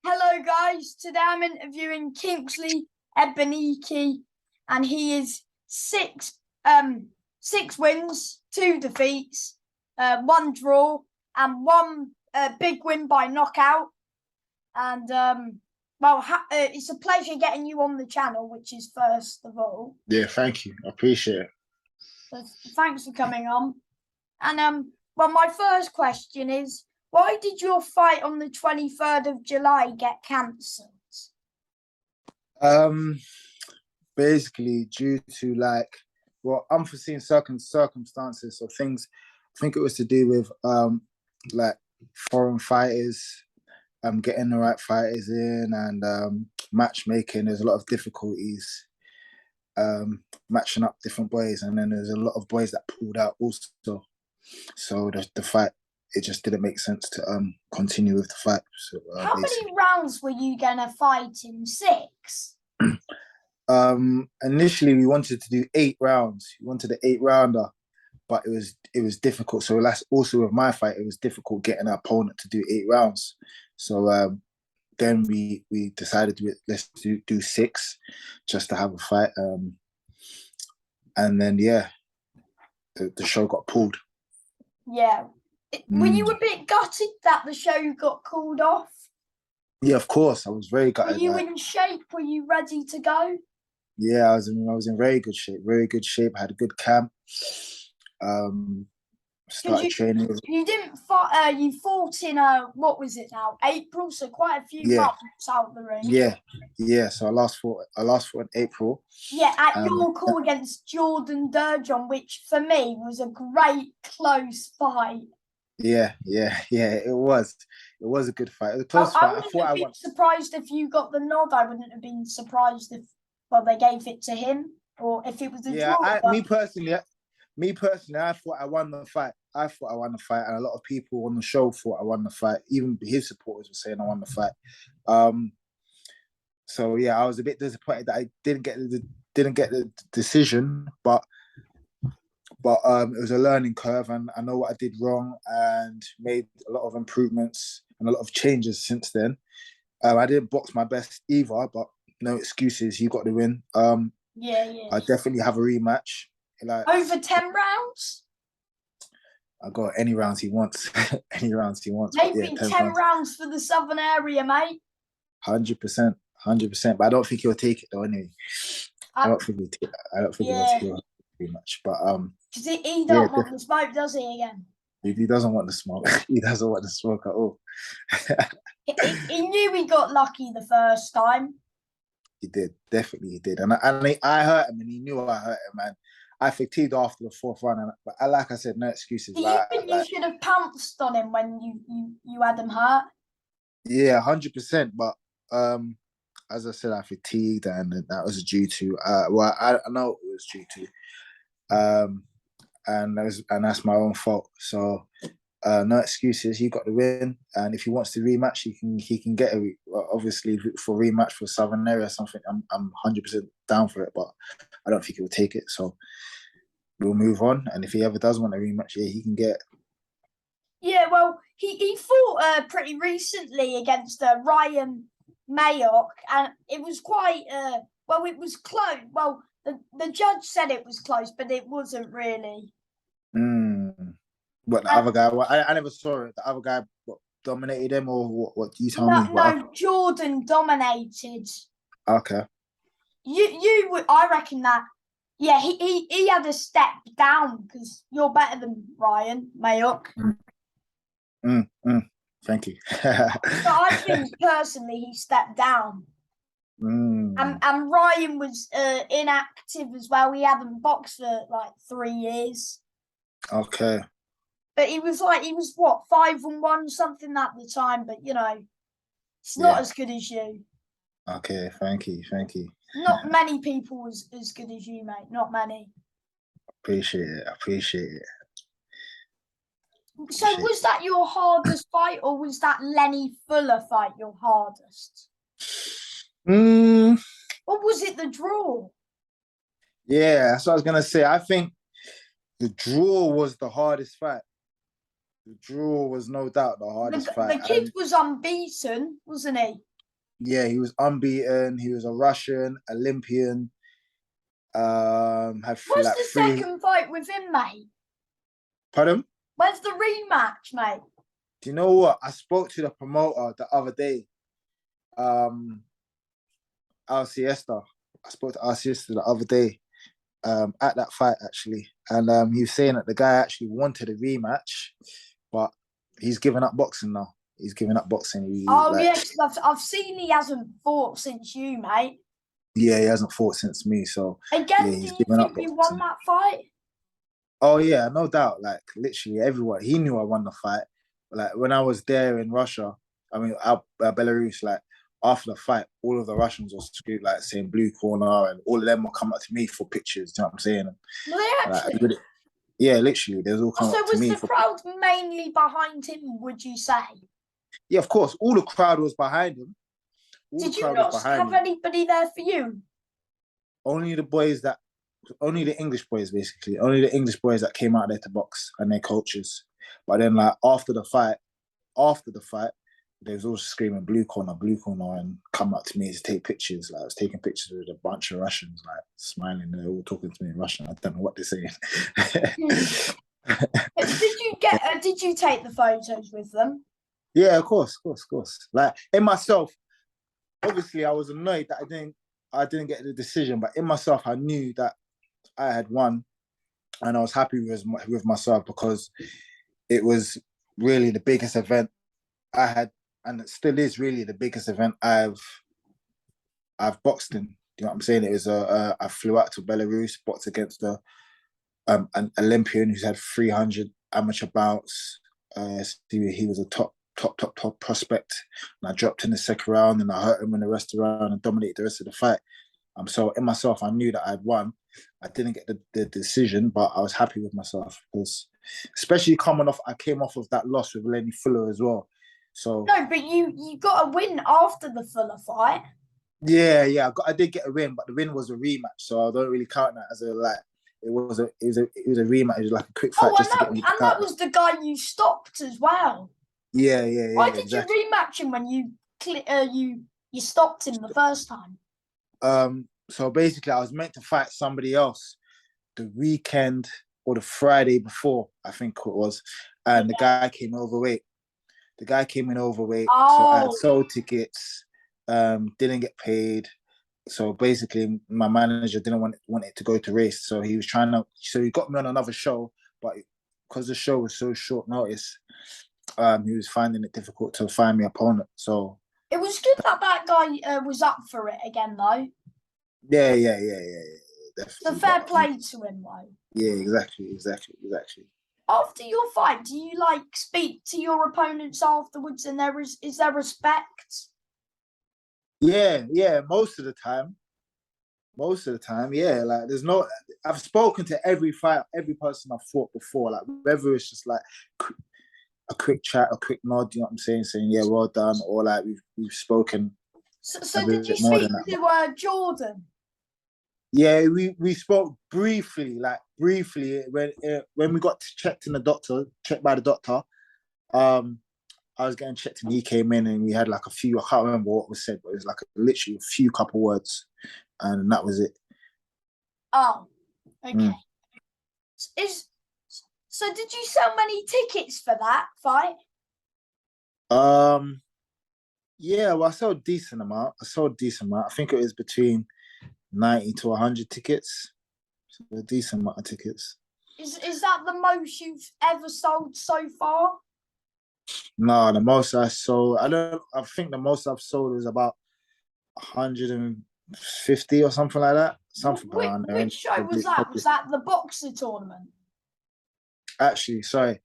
Hello guys, today I'm interviewing Kingsley Egbunike and he is six wins, two defeats, one draw and one big win by knockout. And it's a pleasure getting you on the channel, which is first of all. Yeah, thank you. I appreciate it. So thanks for coming on. And my first question is, why did your fight on the 23rd of July get cancelled? Basically due to unforeseen circumstances or things. I think it was to do with like foreign fighters, getting the right fighters in and matchmaking. There's a lot of difficulties matching up different boys, and then there's a lot of boys that pulled out also. So the fight, it just didn't make sense to continue with the fight. So how many rounds were you gonna fight in? 6? Initially we wanted to do 8 rounds. We wanted an 8-rounder, but it was difficult. So that's also with my fight, it was difficult getting an opponent to do 8 rounds. So then we decided let's do 6 just to have a fight. And then the show got pulled. Yeah. Were you a bit gutted that the show got called off? Yeah, of course. I was very gutted. Were you in shape? Were you ready to go? Yeah, I was in very good shape. Very good shape. I had a good camp. Started training. You didn't fight. You fought in what was it now? April. So quite a few months out the ring. Yeah. So I last fought in April. Yeah, at your call against Jordan Durjon, which for me was a great close fight. Yeah. It was a good fight. It was a close fight. I wouldn't have been surprised if you got the nod. I wouldn't have been surprised if they gave it to him, or if it was a draw. Me personally, I thought I won the fight. And a lot of people on the show thought I won the fight. Even his supporters were saying I won the fight. So yeah, I was a bit disappointed that I didn't get the decision, but it was a learning curve, and I know what I did wrong and made a lot of improvements and a lot of changes since then. I didn't box my best either, but no excuses. You got the win. Yeah. I definitely have a rematch. Over 10 rounds? I got any rounds he wants. Any rounds he wants. Maybe 10 rounds for the southern area, mate. 100%. But I don't think he'll take it though. Anyway, I don't think he'll take it too much. But because he don't want the smoke, does he? Again, he doesn't want the smoke. He doesn't want the smoke at all. he knew he got lucky the first time. He did, definitely he did, and I hurt him, and he knew I hurt him, man. I fatigued after the 4th round, but like I said, no excuses. Do you think you should have pounced on him when you had him hurt? Yeah, 100%. But as I said, I fatigued, and that was due to I know it was due to and that's my own fault. So no excuses. He got the win, and if he wants to rematch, he can get it. Obviously, for rematch for Southern area or something, I'm 100% down for it. But I don't think he will take it. So we'll move on. And if he ever does want a rematch, he can get it. Yeah, well, he fought pretty recently against Ryan Mayock, and it was quite it was close. Well, the judge said it was close, but it wasn't really. What, the other guy? Well, I never saw it. The other guy dominated him, or what? You tell me. No, Jordan dominated. Okay. You would. I reckon that. Yeah, he had a step down because you're better than Ryan Mayock. Thank you. But I think personally he stepped down. And Ryan was inactive as well. He hadn't boxed for like 3 years. Okay. But he was what, 5-1 something at the time. But it's not as good as you. Okay, thank you. Not many people as good as you, mate. Not many. Appreciate it. So was that your hardest fight, or was that Lenny Fuller fight your hardest? Or was it the draw? Yeah, that's what I was gonna say. I think the draw was the hardest fight. The draw was no doubt the hardest fight. The kid was unbeaten, wasn't he? Yeah, he was unbeaten. He was a Russian Olympian. Had What's like the three. second fight with him, mate? Pardon? Where's the rematch, mate? Do you know what? I spoke to the promoter the other day. Um, Al Siesta. I spoke to Al Siesta the other day. At that fight actually, and he was saying that the guy actually wanted a rematch, but he's given up boxing now. He's given up boxing. Oh yeah, I've seen he hasn't fought since you, mate. Yeah, he hasn't fought since me, so yeah, Again, do he's you given up think you won boxing. that fight? Oh yeah, no doubt. Like literally everyone, he knew I won the fight. Like when I was there in Russia, I mean Belarus, like after the fight, all of the Russians were screaming, like saying blue corner, and all of them will come up to me for pictures. Do you know what I'm saying? Well, they actually. Like, yeah, literally, they was all coming So up to was me the for. crowd mainly behind him? Would you say? Yeah, of course, all the crowd was behind him. All the Did you crowd was not behind have him. anybody there for you? Only the boys that, only the English boys, basically, only the English boys that came out there to box and their coaches. But then, like after the fight, they was all screaming blue corner, and come up to me to take pictures. Like I was taking pictures with a bunch of Russians, like smiling. They're all talking to me in Russian. I don't know what they're saying. Did you get? Did you take the photos with them? Yeah, of course, of course, of course. Like in myself, obviously, I was annoyed that I didn't get the decision, but in myself, I knew that I had won, and I was happy with myself because it was really the biggest event I had, and it still is really the biggest event I've boxed in. You know what I'm saying? It was I flew out to Belarus, boxed against an Olympian who's had 300 amateur bouts. He was a top prospect, and I dropped in the second round, and I hurt him in the rest of the round and dominated the rest of the fight. So in myself, I knew that I'd won. I didn't get the decision, but I was happy with myself because, especially coming off, I came off of that loss with Lenny Fuller as well. So No, but you got a win after the Fuller fight. yeah, I did get a win, but the win was a rematch, so I don't really count that as a like. It was a rematch. It was like a quick Oh, fight I just to get know, me and back that out. was the guy you stopped as well. Yeah, Why did you exactly. rematch him when you stopped him the first time? So basically, I was meant to fight somebody else the weekend or the Friday before, I think it was, Yeah. and the guy came overweight. The guy came in overweight, so I had Oh, sold tickets, didn't get paid. So basically, my manager didn't want it to go to race, so he was trying to. So he got me on another show, but because the show was so short notice, he was finding it difficult to find me opponent. So it was good that that guy was up for it again, though. yeah, So definitely. But fair play to him, though. yeah, exactly. After your fight, do you like speak to your opponents afterwards, and is there respect? Yeah. Most of the time, yeah. Like, there's no. I've spoken to every fight, every person I've fought before. Like, whether it's just like a quick chat, a quick nod. You know what I'm saying? Saying yeah, well done, or like we've spoken a So did you bit more than speak that. But to Jordan? yeah, we spoke briefly, like briefly when we got checked in the doctor, checked by the doctor. Um, I was getting checked and he came in and we had like a few. I can't remember what was said, but it was like literally a few couple words, and that was it. Oh, okay. Mm. Is so? Did you sell many tickets for that fight? Um, yeah, well, I sold a decent amount. I think it was between 90 to 100 tickets. So a decent amount of tickets. Is that the most you've ever sold so far? No, the most I sold, I think the most I've sold is about 150 or something like that. Something around there. Which show was Probably, that? probably. Was that the boxer tournament? Actually, sorry.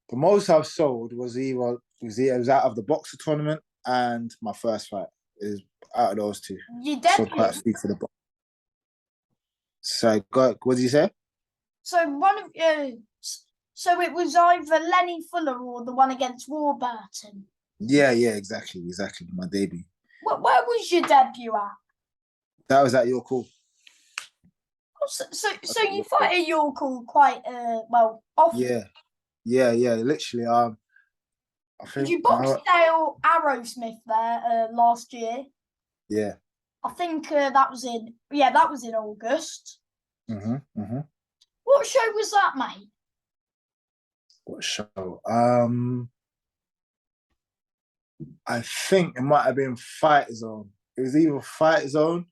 The most I've sold was out of the boxer tournament and my first fight. Is out of those two. Your Sold quite a debut. few for the box. So, what did you say? So so it was either Lenny Fuller or the one against Warburton. Yeah, exactly. My debut. Where was your debut at? That was at your call. Oh, so you fight at York quite well often. Yeah. Literally. I Did think you box Dale Arrowsmith there last year? yeah. I think that was in August. Mm-hmm. What show was that, mate? What show? I think it might have been Fight Zone. It was either Fight Zone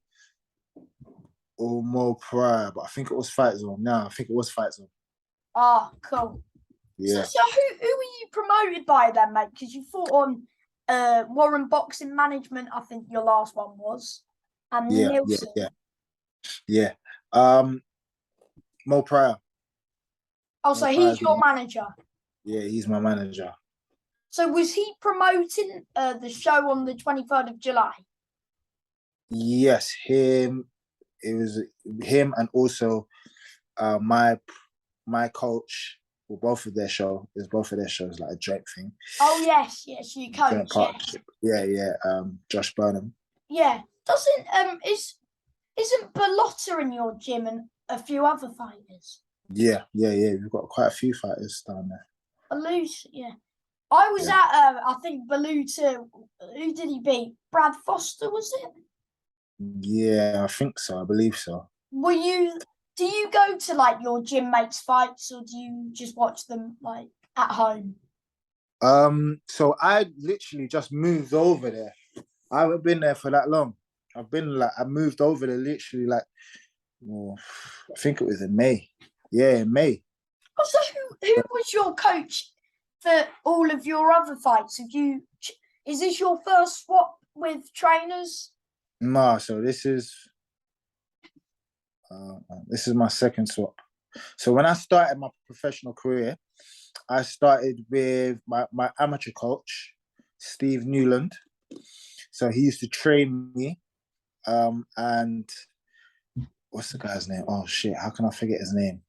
or Mo Prior, but I think it was Fight Zone. No, I think it was Fight Zone. Ah, cool. So, Yeah. who were you promoted by then, mate? Because you fought on Warren Boxing Management, I think your last one was, and Yeah, Nielsen. yeah. Mo Prior. Oh, Mo so he's Prior's your manager. Yeah, he's my manager. So was he promoting the show on the 23rd of July? Yes, him. It was him and also my coach. Well, both of their show is both of their shows like a joint thing. Oh yes, you coach, Joint partnership. Yeah. Josh Burnham. Yeah. Doesn't isn't Bellotta in your gym and a few other fighters? Yeah. We've got quite a few fighters down there. Belushi, yeah. I was Yeah. at I think Belushi. Who did he beat? Brad Foster, was it? Yeah, I think so. I believe so. Do you go to like your gym mates fights, or do you just watch them like at home? So I literally just moved over there. I haven't been there for that long. I moved over there literally like, I think it was in May. Yeah, in May. Also, who was your coach for all of your other fights? Is this your first swap with trainers? No, so this is my second swap. So when I started my professional career, I started with my amateur coach, Steve Newland. So he used to train me. And what's the guy's name? Oh shit, how can I forget his name?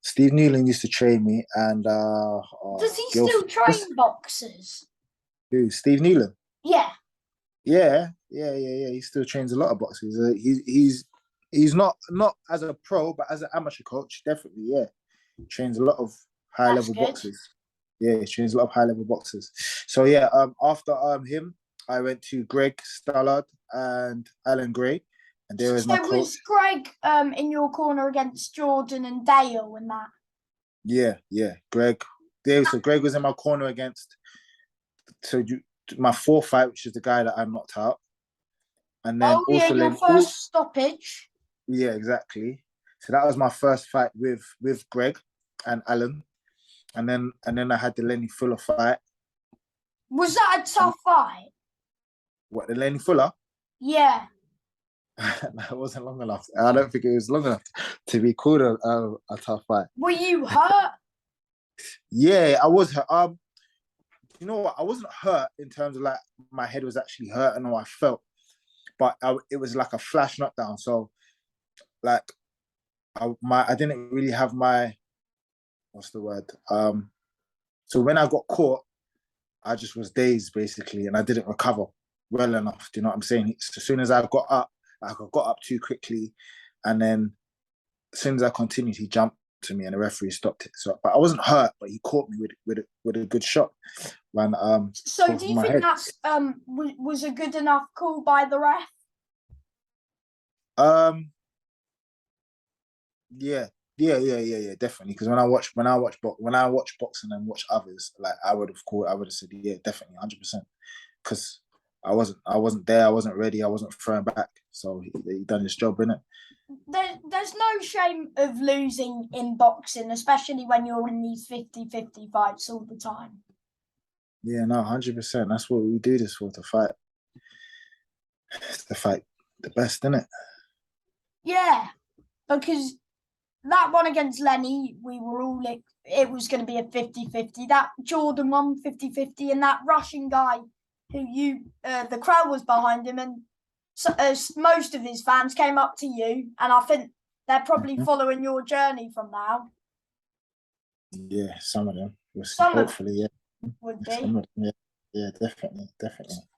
Steve Newland used to train me, and does he still train boxers? Who? Steve Newland? Yeah. Yeah. He still trains a lot of boxers. He's not as a pro, but as an amateur coach, definitely, yeah. Trains a lot of high level boxers. Yeah, he trains a lot of high level boxers. So yeah, after him, I went to Greg Stallard and Alan Gray, and there was my coach. Was Greg in your corner against Jordan and Dale and that? Yeah. Greg. So Greg was in my corner against my fourth fight, which is the guy that I knocked out. And then your first stoppage. Yeah, exactly. So that was my first fight with Greg and Alan. And then I had the Lenny Fuller fight. Was that a tough fight? What, the Lenny Fuller? Yeah. That wasn't long enough. I don't think it was long enough to be called a tough fight. Were you hurt? Yeah, I was hurt. You know what? I wasn't hurt in terms of like my head was actually hurting or I felt, but it was like a flash knockdown. So, like, I didn't really have my, what's the word? So when I got caught, I just was dazed basically, and I didn't recover well enough. Do you know what I'm saying? As soon as I got up, I got up too quickly, and then as soon as I continued, he jumped to me, and the referee stopped it. So, but I wasn't hurt, but he caught me with a good shot. When so do you think that's was a good enough call by the ref? Yeah, definitely. Because when I watch boxing and watch others, like I would have said, yeah, definitely, 100%. Because I wasn't there, I wasn't ready, I wasn't throwing back. So he done his job, innit? There's no shame of losing in boxing, especially when you're in these 50-50 fights all the time. Yeah, no, 100%. That's what we do this for, to fight. To fight the best, innit? Yeah, because that one against Lenny, we were all like, it was going to be a 50-50. That Jordan won 50-50, and that Russian guy who the crowd was behind him, and so, most of his fans came up to you, and I think they're probably following your journey from now. Yeah, some of them. Hopefully, yeah. Would be. Some of them, yeah, definitely.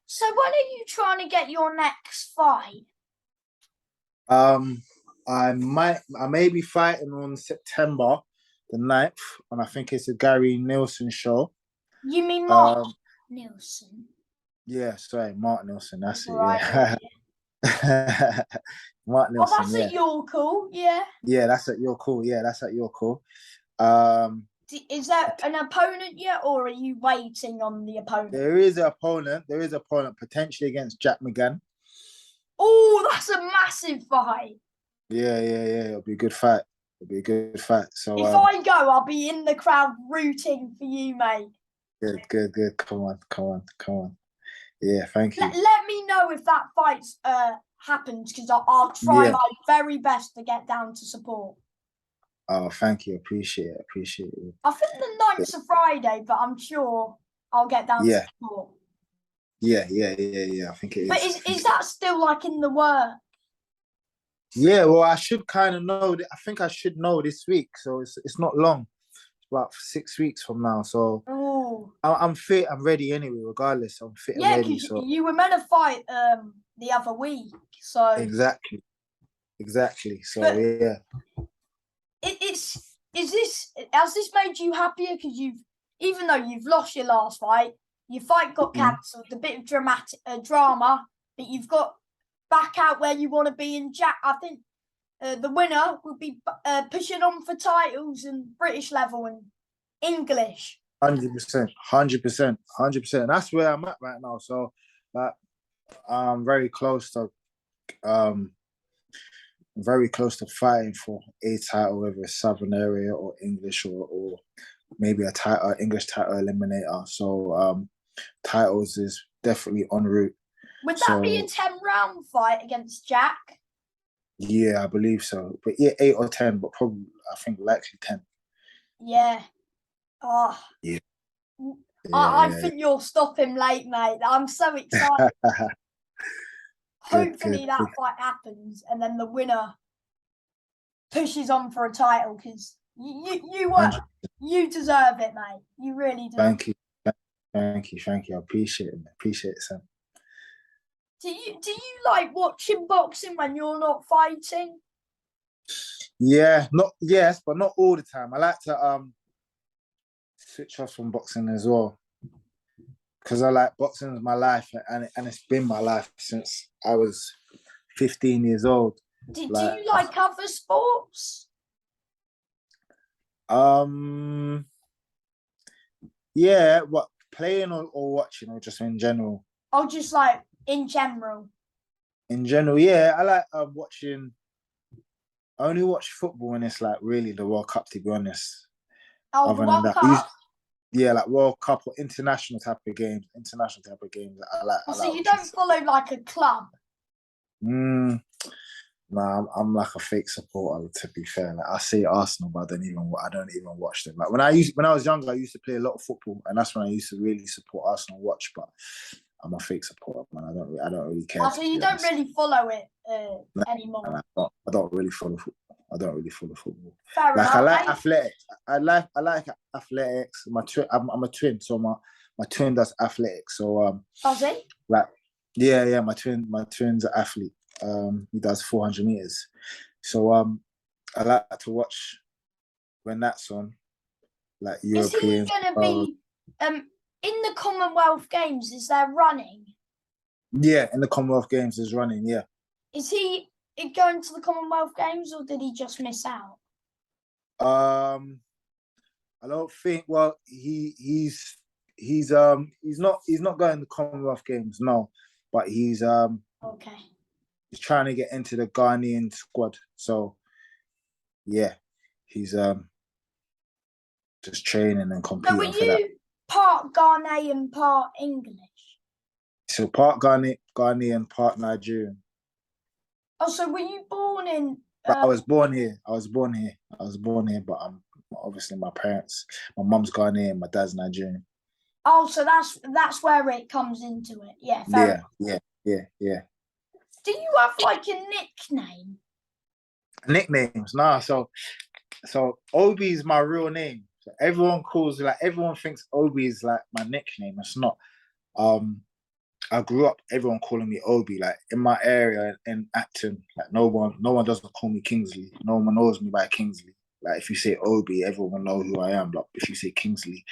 So when are you trying to get your next fight? I may be fighting on September the 9th, and I think it's a Gary Nielsen show. You mean Mark Um, Nielsen? yeah, sorry, Mark Nelson. It's That's all it. right. Yeah, Mark Oh, Nelson. that's Yeah, at York, yeah. yeah, that's at your call. Yeah, that's at your call. Um, Is there an opponent yet, or are you waiting on the opponent? there is an opponent. There is an opponent potentially against Jack McGann. Oh, that's a massive fight. Yeah. It'll be a good fight. It'll be a good fight. So If I go, I'll be in the crowd rooting for you, mate. good. Come on. Yeah, thank you. Let me know if that fight happens, because I'll try Yeah. my very best to get down to support. Oh, thank you. Appreciate it. I think the 9th's a Friday, but I'm sure I'll get down to Yeah. support. Yeah. I think it But is. is that still like in the work? Yeah, well, I should kind of know. I think I should know this week. So it's not long. It's about 6 weeks from now. So Oh, I'm fit. I'm ready anyway. Regardless, I'm fit and yeah, ready. because So you were meant to fight the other week. So, exactly. So but yeah. it's is this has this made you happier? Because even though you've lost your last fight, your fight got cancelled. A bit of drama, but you've got back out where you want to be. And Jack, I think the winner will be pushing on for titles and British level and English. 100%. That's where I'm at right now. So, like, I'm um, very close to fighting for a title, whether it's Southern area or English or maybe a title, English title eliminator. So, titles is definitely en route. Would that be a So 10-round fight against Jack? yeah, I believe so. But yeah, 8 or 10, but probably I think likely 10. Yeah. Oh, Yeah. I think you'll stop him late, mate. I'm so excited. Good. Hopefully that fight happens, and then the winner pushes on for a title, because you deserve it, mate. You really do. Thank you. I appreciate it. Sam. Do you like watching boxing when you're not fighting? Yeah, not yes, but not all the time. I like to switch off from boxing as well, because I like boxing is my life, and it's been my life since I was 15 years old. Do Like you like other sports? um yeah, what playing or watching or just in general? Or just like in general? In general, yeah, I like watching. I only watch football when it's like really the World Cup, to be honest. Oh, the Other than World that, Cup. yeah, like World Cup or international type of games. I like. So you don't follow like a club? Mm, nah, I'm like a fake supporter. To be fair, like I see Arsenal, but I don't even watch them. Like when I was younger, I used to play a lot of football, and that's when I used to really support Arsenal. Watch, but I'm a fake supporter, man. I don't really care. So you don't really follow it anymore. I don't really follow football. I don't really follow football. Fair Like enough, I like mate. athletics. I like athletics. I'm a twin, so my twin does athletics. So Does he? like yeah, my twin's an athlete. He does 400 meters. So I like to watch when that's on, like Is he Europeans. going to be in the Commonwealth Games? Is there running? Yeah, in the Commonwealth Games is running. Yeah. Is he going to the Commonwealth Games, or did he just miss out? I don't think. Well, he's not going to Commonwealth Games, no, but Okay. he's trying to get into the Ghanaian squad. So yeah, he's just training and So were competing for that. you part Ghanaian, part English? So part Ghanaian, part Nigerian. Oh, so were you born in? But I was born here. But I'm obviously my mum's Ghanaian, my dad's Nigerian. Oh, so that's where it comes into it. Yeah, fair enough. Yeah. Do you have like a nickname? Nicknames, nah. So Obi is my real name. So everyone thinks Obi is like my nickname. It's not. I grew up everyone calling me Obi. Like in my area in Acton, like no one doesn't call me Kingsley. No one knows me by Kingsley. Like if you say Obi, everyone will know who I am. Like if you say Kingsley,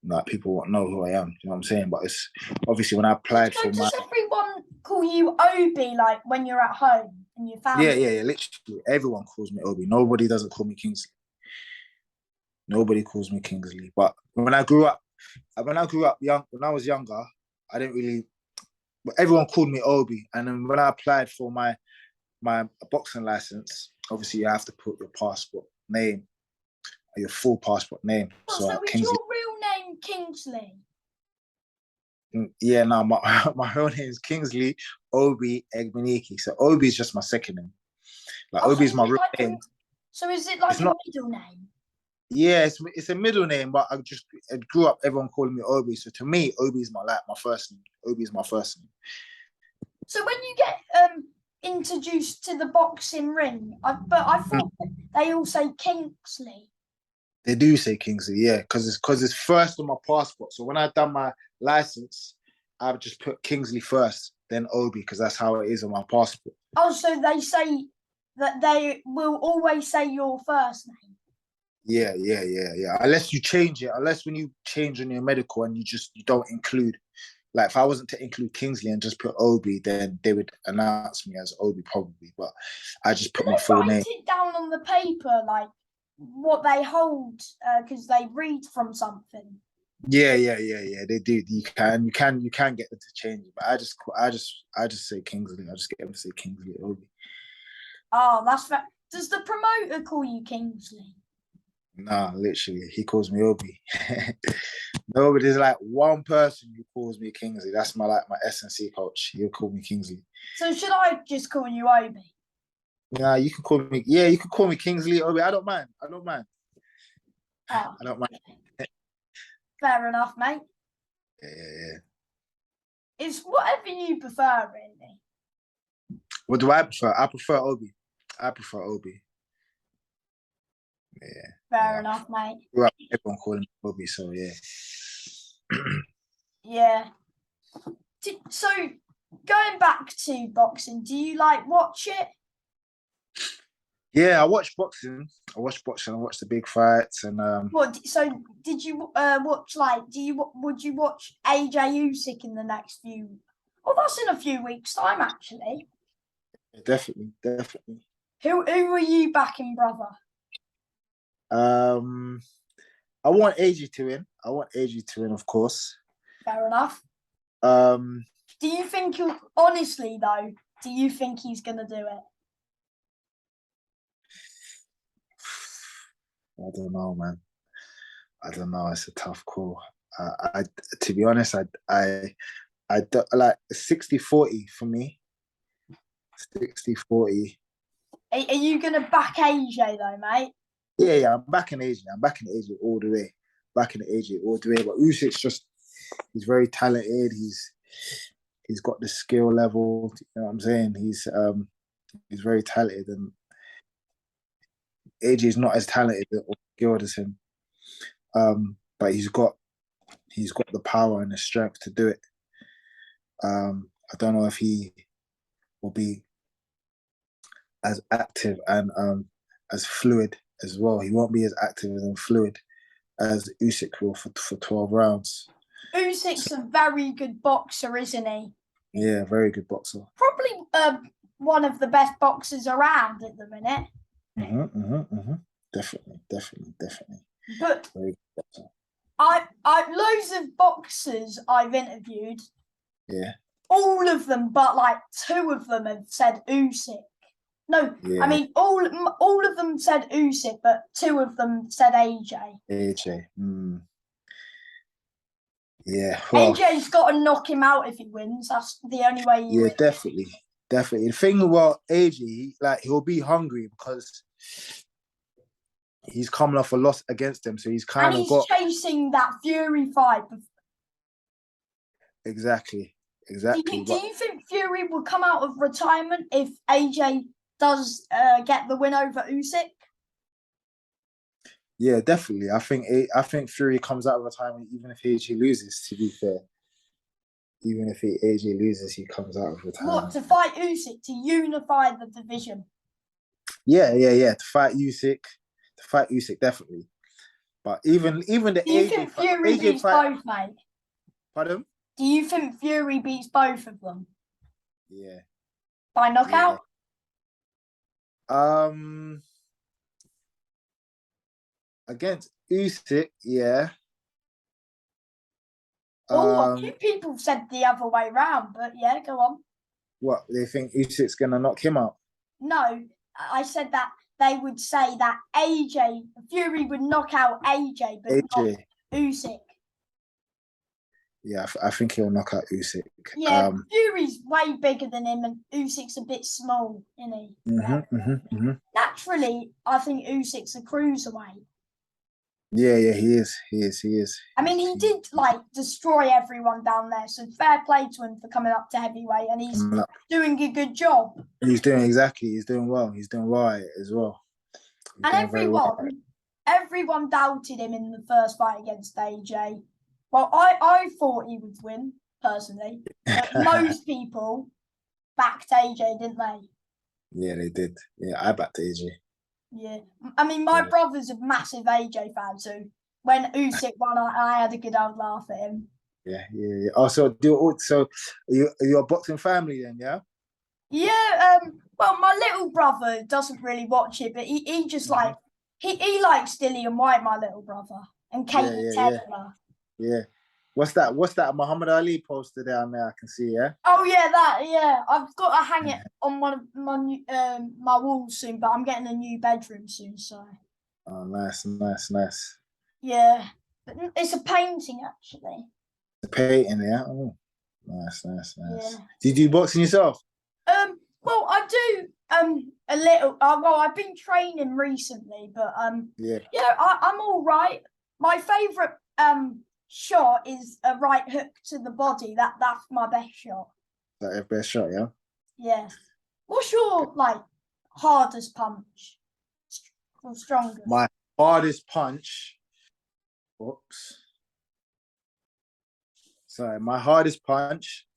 like people won't know who I am. You know what I'm saying? But it's obviously when I applied So for my does everyone call you Obi like when you're at home and your family? yeah. Literally, everyone calls me Obi. Nobody doesn't call me Kingsley. Nobody calls me Kingsley. But when I grew up young, when I was younger, I didn't really. But everyone called me Obi, and then when I applied for my boxing license, obviously you have to put your passport name, your full passport name. Oh, So so is Kingsley. your real name Kingsley? Yeah, no, my real name is Kingsley Obi Egbunike. So Obi is just my second name. Like Oh, so Obi is is my it real like name. so is it It's like a not. middle name? Yeah, it's a middle name, but I grew up everyone calling me Obi. So to me, Obi is my first name. Obi is my first name. So when you get introduced to the boxing ring, but I thought they all say Kingsley. They do say Kingsley, yeah, because it's first on my passport. So when I done my license, I would just put Kingsley first, then Obi, because that's how it is on my passport. Oh, so they say that they will always say your first name. Yeah. Unless you change it, unless when you change on your medical and you don't include, like if I wasn't to include Kingsley and just put Obi, then they would announce me as Obi probably. But I just Do put my they full write name. it down on the paper, like what they hold, because they read from something? Yeah. They do. You can get them to change it, but I just say Kingsley. I just get them to say Kingsley Obi. Oh, that's fair. Does the promoter call you Kingsley? Nah, literally, he calls me Obi. No, but there's like one person who calls me Kingsley. That's my S&C coach. He'll call me Kingsley. So should I just call you Obi? Yeah, you can call me. Yeah, you can call me Kingsley Obi. I don't mind. I don't mind. Oh, I don't mind. fair enough, mate. Yeah. It's whatever you prefer, really. What do I prefer? I prefer Obi. I prefer Obi. Yeah. Fair Yeah. enough, mate. Everyone calling me Obi, so yeah. Yeah. So going back to boxing, do you like watch it? Yeah, I watch boxing. I watch the big fights, and What? So did you watch like? Would you watch AJ Usyk in the next few? Oh, that's in a few weeks' time, actually. definitely. Who are you backing, brother? Um, I want AG to win. I want AG to win, of course. Fair enough. Um, Do you think he'll? Honestly, though, do you think he's gonna do it? I don't know, man. I don't know. It's a tough call. I to be honest, I don't, like 60-40 for me. 60-40. Are you gonna back AJ though, mate? Yeah. I'm back in Asia. I'm back in Asia all the way. Back in Asia all the way. But Usyk's he's very talented. He's got the skill level. You know what I'm saying? He's very talented, and AJ is not as talented or skilled as him. But he's got the power and the strength to do it. I don't know if he will be as active and as fluid as well. He won't be as active and fluid as Usyk will for 12 rounds. Usyk's a very good boxer, isn't he? Yeah, very good boxer. Probably one of the best boxers around at the minute. Definitely. But Very good boxer. I loads of boxers I've interviewed. Yeah. All of them, but like two of them have said Usyk. No, Yeah. I mean all of them said Usyk, but two of them said AJ. AJ. Yeah. Well, AJ's got to knock him out if he wins. That's the only way. Yeah, definitely. The thing about AJ, he'll be hungry because he's coming off a loss against him, so he's kind of got chasing that Fury fight. exactly. Do you think Fury will come out of retirement if AJ does get the win over Usyk? Yeah, definitely. I think Fury comes out of retirement even if AJ loses. To be fair, even if AJ loses, he comes out of retirement. What, to fight Usyk to unify the division? Yeah. To fight Usyk, definitely. But even the Do you think Fury AJ beats fight. both, mate? Pardon? Do you think Fury beats both of them Yeah. by Yeah. knockout? Against Usyk, yeah. A few people said the other way round, but yeah, go on. What, they think Usyk's gonna knock him out? No, I said that they would say that Fury would knock out AJ, but not AJ. Usyk. Yeah, I think he'll knock out Usyk. Yeah, Fury's way bigger than him, and Usyk's a bit small, isn't he? Naturally, I think Usyk's a cruiserweight. Yeah, he is. I mean, he did like destroy everyone down there, so fair play to him for coming up to heavyweight, and he's doing a good job. He's doing well. He's doing well as well. And everyone doubted him in the first fight against AJ. Well, I thought he would win, personally. But most people backed AJ, didn't they? Yeah, they did. Yeah, I backed AJ. Yeah. I mean, my brother's a massive AJ fan, so when Usyk won, I had a good old laugh at him. Yeah. Oh, so you're a boxing family then, yeah? Yeah, well, my little brother doesn't really watch it, but he just like, he likes Dillian White, my little brother, and Katie Taylor. Yeah. What's that Muhammad Ali poster down there? I can see, yeah. Oh yeah, I've got to hang it on one of my walls soon, but I'm getting a new bedroom soon, so. Oh, nice. Yeah, but it's a painting actually. A painting, yeah. Oh, nice. Yeah. Do you do boxing yourself? Well, I do a little. Well, I've been training recently, but I'm all right. My favourite shot is a right hook to the body. That's my best shot. That's your best shot, yeah. Yeah. What's your hardest punch or strongest? My hardest punch. Whoops. Sorry, my hardest punch.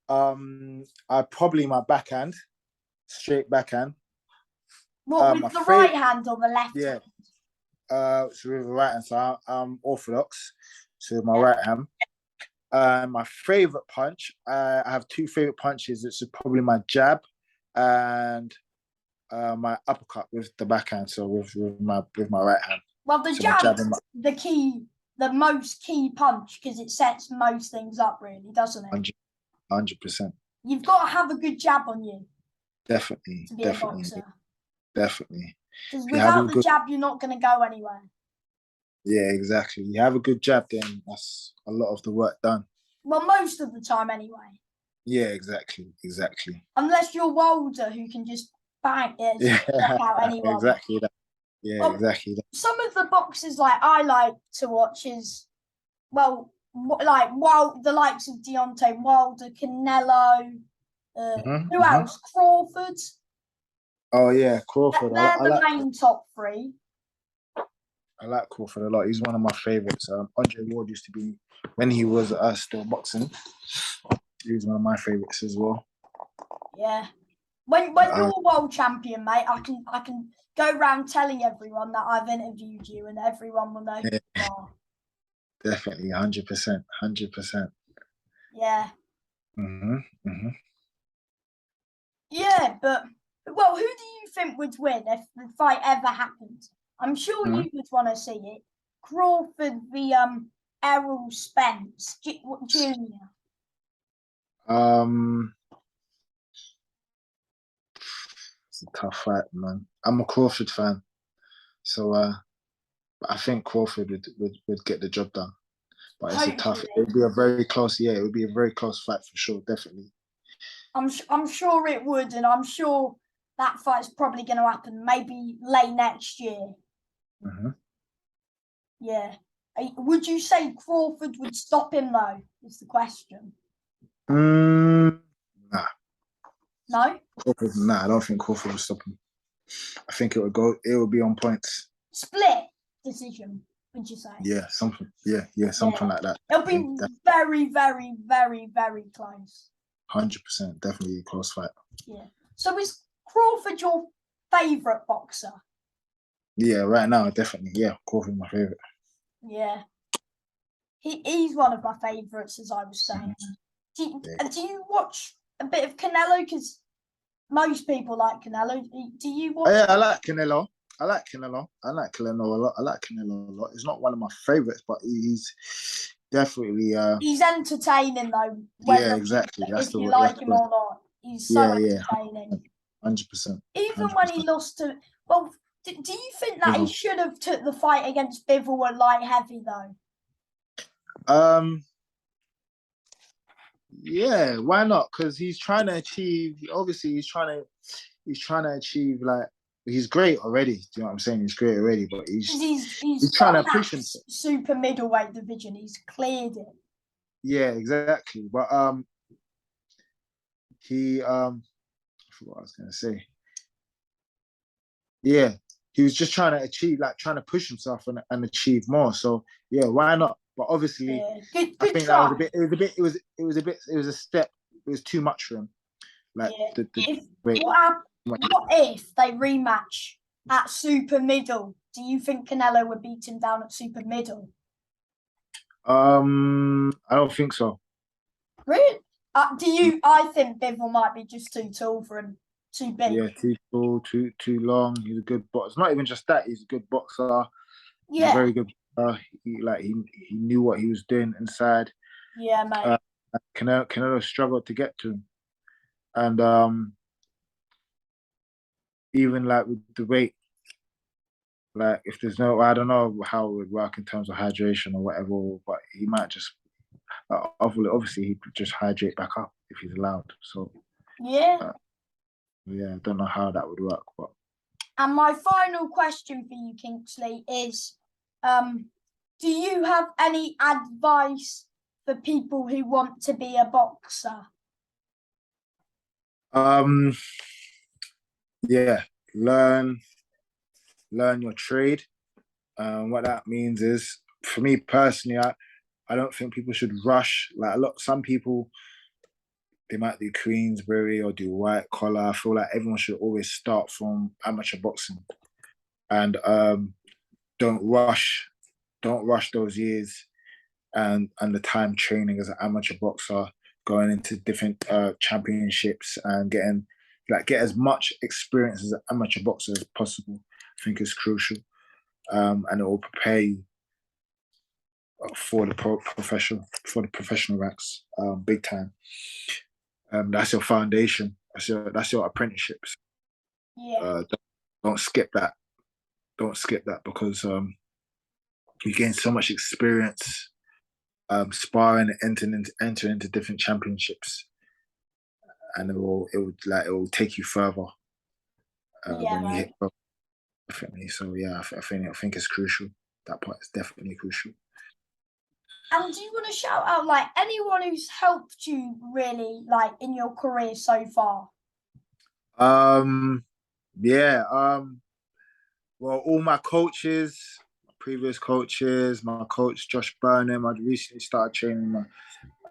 I probably my backhand, straight backhand. What, with the right hand or the left hand? So with the right hand, so I'm orthodox, so with my right hand. My favorite punch, I have two favorite punches. It's probably my jab and my uppercut with the backhand. So with my right hand. Well, the jab is the most key punch because it sets most things up, really, doesn't it? 100%. You've got to have a good jab on you. Definitely. To be a boxer. Definitely. Because without the jab, you're not going to go anywhere. Yeah, exactly. You have a good jab, then that's a lot of the work done. Well, most of the time, anyway. Yeah, exactly. Unless you're Wilder, who can just bang it, knock out anyone. Exactly that. Yeah, well, exactly that. Some of the boxers I like to watch is, the likes of Deontay Wilder, Canelo, who else? Crawford. Oh yeah, Crawford. They're the main top three. I like Crawford a lot. He's one of my favorites. Andre Ward used to be, when he was still boxing, he was one of my favorites as well. Yeah. When you're world champion, mate, I can go around telling everyone that I've interviewed you, and everyone will know who you are. Definitely, 100%. Yeah. Yeah, but who do you think would win if the fight ever happened? I'm sure you would want to see it. Crawford v Errol Spence Jr. It's a tough fight, man. I'm a Crawford fan, so I think Crawford would get the job done. But it's it would be a very close. Yeah, it would be a very close fight for sure, definitely. I'm sure it would, and I'm sure that fight's probably going to happen maybe late next year. Yeah. Would you say Crawford would stop him though? Is the question. Nah. No? Crawford, nah, I don't think Crawford would stop him. I think it would be on points. Split decision, would you say? Yeah, something like that. It'll be very, very, very, very close. 100%, definitely a close fight. Yeah. So is Crawford your favourite boxer? Yeah, right now, definitely. Yeah, Crawford my favourite. Yeah. He's one of my favourites, as I was saying. Do you watch a bit of Canelo? Because most people like Canelo. Do you watch? Yeah, I like Canelo. I like Canelo. I like Canelo a lot. I like Canelo a lot. He's not one of my favorites, but he's definitely. He's entertaining though, Yeah, whether exactly. That's if the you word. That's like the him word. or not. He's so Yeah, yeah, entertaining. 100%, Even hundred when he percent. lost to, well, do you think that he Bivol. should have took the fight against Bivol at light heavy though? Um, yeah, why not? Because he's trying to achieve. Obviously, he's trying to achieve like he's great already. Do you know what I'm saying? He's great already, but Because he's he's trying done to that push himself. super middleweight division. He's cleared it. Yeah, exactly. But he I forgot what I was gonna say. Yeah, he was just trying to achieve, like trying to push himself and achieve more. So yeah, why not? But obviously, Yeah, I good think that was a try. bit. It was a step. It was too much for him. Like Yeah. the If wait. what if they rematch at super middle? Do you think Canelo would beat him down at super middle? I don't think so. Really? Do you? I think Bivol might be just too tall for him, too big. Yeah, too tall, too long. He's a good boxer. It's not even just that. He's a good boxer. He's a Yeah, very good. He knew what he was doing inside. yeah, mate. Uh, Canelo struggled to get to him, and even like with the weight, like if there's no, I don't know how it would work in terms of hydration or whatever, but he might just obviously he'd just hydrate back up if he's allowed. So Yeah. uh, yeah, I don't know how that would work, but And my final question for you, Kingsley, is do you have any advice for people who want to be a boxer? um, yeah, learn your trade. What that means is, for me personally, I don't think people should rush. Like some people, they might do Queensberry or do white collar. I feel like everyone should always start from amateur boxing and don't rush, don't rush those years and the time training as an amateur boxer, going into different championships and get as much experience as an amateur boxer as possible. I think is crucial, and it will prepare you for the professional ranks, big time. That's your foundation. That's your apprenticeships. Yeah, Don't skip that. Don't skip that because you gain so much experience sparring and enter into different championships, and it will take you further yeah, when you hit mate. definitely. So yeah, I think it's crucial. That part is definitely crucial. And do you want to shout out like anyone who's helped you really like in your career so far? Um, yeah. Well, all my coaches, my previous coaches, my coach Josh Burnham. I recently started training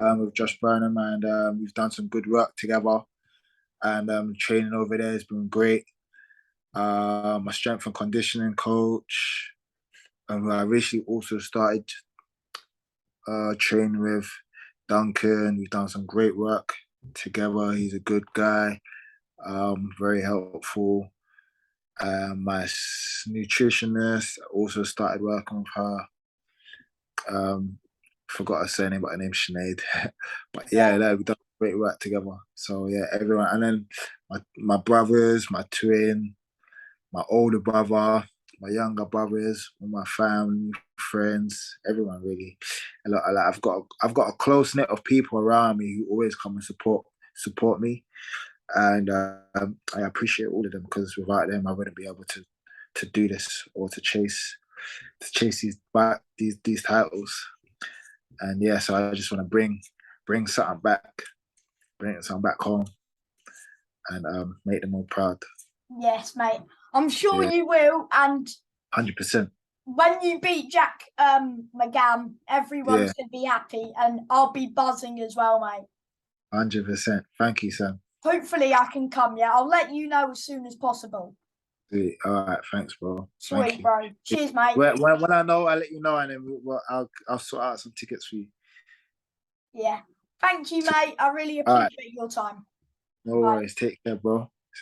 with Josh Burnham, and we've done some good work together. And training over there has been great. My strength and conditioning coach, and I recently also started training with Duncan. We've done some great work together. He's a good guy, very helpful. My nutritionist also started working with her. Forgot her surname, but her name's Sinead. But Yeah, yeah, we've done great work together. So yeah, everyone, and then my brothers, my twin, my older brother, my younger brothers, all my family, friends, everyone really. I've got a close knit of people around me who always come and support me, and I appreciate all of them because without them, I wouldn't be able to do this or to chase these titles. And yeah, so I just want to bring something back, bring something back home, and make them all proud. yes, mate. I'm sure Yeah, you will. And 100%. when you beat Jack McGann, Yeah, everyone's gonna be happy, and I'll be buzzing as well, mate. 100%. Thank you, Sam. Hopefully, I can come. Yeah, I'll let you know as soon as possible. Sweet. All right, thanks, bro. Thank Sweet, you. bro. Cheers, mate. When I know, I'll let you know, and then I'll sort out some tickets for you. Yeah. Thank you, mate. I really All right, appreciate your time. no Bye. worries. Take care, bro.